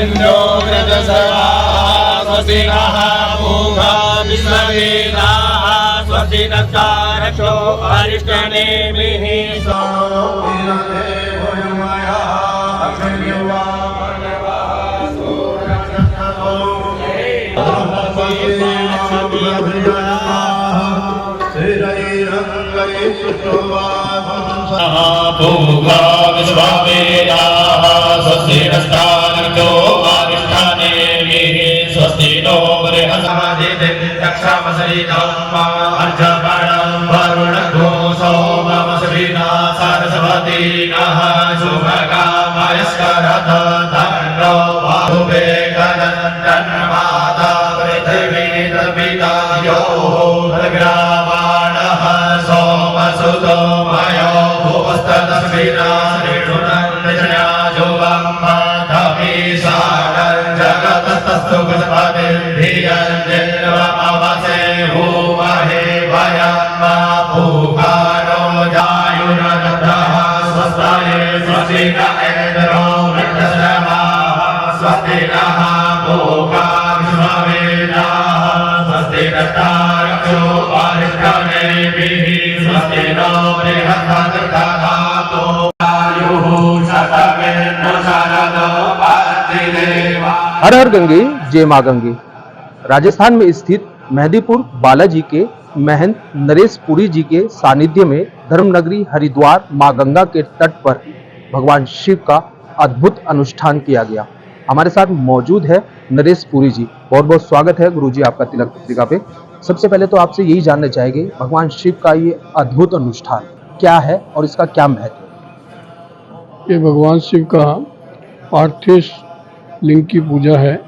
इन्द्रो वृद्धसवाः स्वस्ति नः पूषा विश्ववेदाः स्वस्ति नस्तारक्षो अरिष्टनेमिः पूषा विश्ववेदाः स्वस्ति नस्तारक्षो अरिष्टनेमिः स्वस्ति नो बृहस्पतिर्दक्षामसरितं अर्चपणं वरुणो सोममसविना सरस्वती नः शुभकामयस्करत तन्नो बाहुवेकदन्तन्माता पृथिवीतपिता यो भद्रावाणः सोमसुतो मयो भुवस्तदस्मिना श्रीणुनन्दजया जुवं माधवीसारं जगतस्तस्तु गणपतिर्धियञ्जन्वमवसे भूमहे वयं मा भूभानो जायुरनन्दः स्वस्ताये स्वस्ति न इन्द्रो वृद्धश्रवाः स्वस्ति नः पूषा विश्ववेदाः स्वस्ति नस्तारक्षो अरिष्टनेमिः स्वस्ति नो बृहस्पतिर्दधातु आयुः शतमेन्द्र शरदो अतिदेवा। हर हर गंगे जय मां गंगे। राजस्थान में स्थित मेहंदीपुर बालाजी के महंत नरेश पुरी जी के सानिध्य में धर्मनगरी हरिद्वार मां गंगा के तट पर भगवान शिव का अद्भुत अनुष्ठान किया गया। हमारे साथ मौजूद है नरेश पुरी जी। बहुत बहुत स्वागत है गुरु जी आपका तिलक पत्रिका पे। सबसे पहले तो आपसे यही जानना चाहेंगे भगवान शिव का ये अद्भुत अनुष्ठान क्या है और इसका क्या महत्व है? ये भगवान शिव का पार्थिव लिंग की पूजा है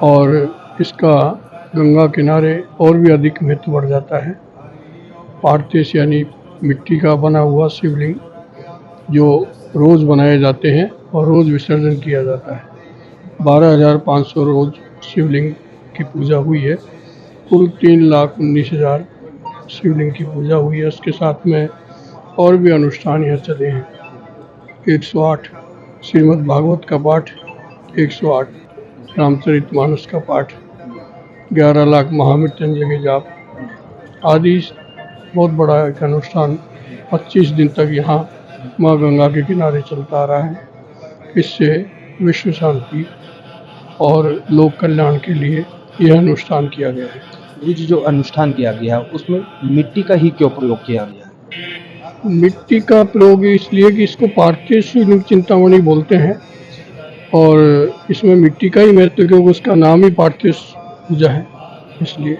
और इसका गंगा किनारे और भी अधिक महत्व बढ़ जाता है। पार्थिव यानी मिट्टी का बना हुआ शिवलिंग जो रोज़ बनाए जाते हैं और रोज़ विसर्जन किया जाता है। 12,500 रोज़ शिवलिंग की पूजा हुई है। कुल 3,19,000 शिवलिंग की पूजा हुई है। उसके साथ में और भी अनुष्ठान यहाँ चले हैं। 108 श्रीमद् भागवत का पाठ, 108 रामचरितमानस का पाठ, 11 लाख महामृत्युंजय के जाप आदि बहुत बड़ा एक अनुष्ठान 25 दिन तक यहाँ माँ गंगा के किनारे चलता आ रहा है। इससे विश्व शांति और लोक कल्याण के लिए यह अनुष्ठान किया गया है। गुरु जी जो अनुष्ठान किया गया उसमें मिट्टी का ही क्यों प्रयोग किया गया? मिट्टी का प्रयोग इसलिए कि इसको पार्थिव शिवलिंग चिंतामणि बोलते हैं और इसमें मिट्टी का ही महत्व क्योंकि उसका नाम ही पार्थिव पूजा है इसलिए।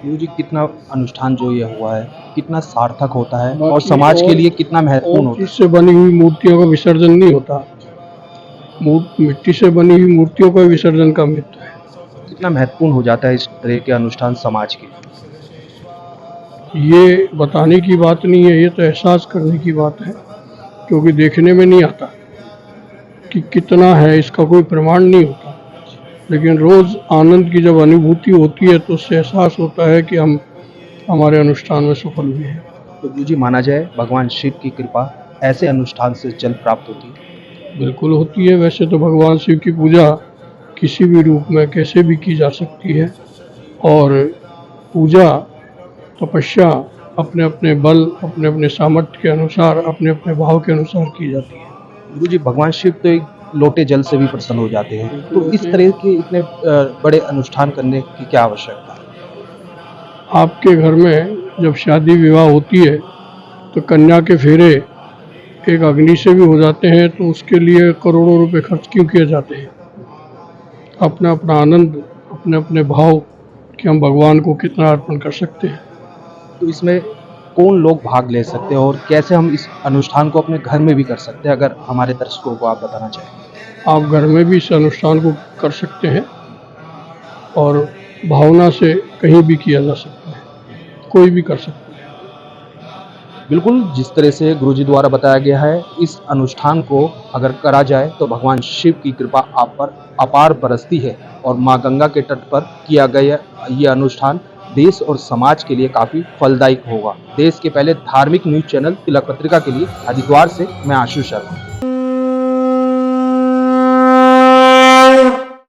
गुरु जी कितना अनुष्ठान जो ये हुआ है कितना सार्थक होता है और समाज के लिए कितना महत्वपूर्ण होता है? इससे बनी हुई मूर्तियों का विसर्जन नहीं होता। मिट्टी से बनी हुई मूर्तियों का विसर्जन का महत्व है। कितना महत्वपूर्ण हो जाता है इस तरह के अनुष्ठान समाज के? ये बताने की बात नहीं है, ये तो एहसास करने की बात है क्योंकि देखने में नहीं आता कि कितना है, इसका कोई प्रमाण नहीं होता। लेकिन रोज़ आनंद की जब अनुभूति होती है तो उससे एहसास होता है कि हम हमारे अनुष्ठान में सफल हुए हैं। तो गुरु जी माना जाए भगवान शिव की कृपा ऐसे अनुष्ठान से जल प्राप्त होती है? बिल्कुल होती है। वैसे तो भगवान शिव की पूजा किसी भी रूप में कैसे भी की जा सकती है और पूजा तपस्या अपने अपने बल अपने अपने सामर्थ्य के अनुसार अपने अपने भाव के अनुसार की जाती है। गुरु जी भगवान शिव तो एक लोटे जल से भी प्रसन्न हो जाते हैं, तो इस तरह के इतने बड़े अनुष्ठान करने की क्या आवश्यकता है? आपके घर में जब शादी विवाह होती है तो कन्या के फेरे एक अग्नि से भी हो जाते हैं, तो उसके लिए करोड़ों रुपए खर्च क्यों किए जाते हैं? अपना अपना आनंद अपने अपने भाव कि हम भगवान को कितना अर्पण कर सकते हैं। तो इसमें कौन लोग भाग ले सकते हैं और कैसे हम इस अनुष्ठान को अपने घर में भी कर सकते हैं, अगर हमारे दर्शकों को आप बताना चाहें? आप घर में भी इस अनुष्ठान को कर सकते हैं और भावना से कहीं भी किया जा सकता है, कोई भी कर सकता है। बिल्कुल जिस तरह से गुरुजी द्वारा बताया गया है, इस अनुष्ठान को अगर करा जाए तो भगवान शिव की कृपा आप पर अपार बरसती है और माँ गंगा के तट पर किया गया ये अनुष्ठान देश और समाज के लिए काफ़ी फलदायक होगा। देश के पहले धार्मिक न्यूज चैनल तिलक पत्रिका के लिए हरिद्वार से मैं आशु शर्मा।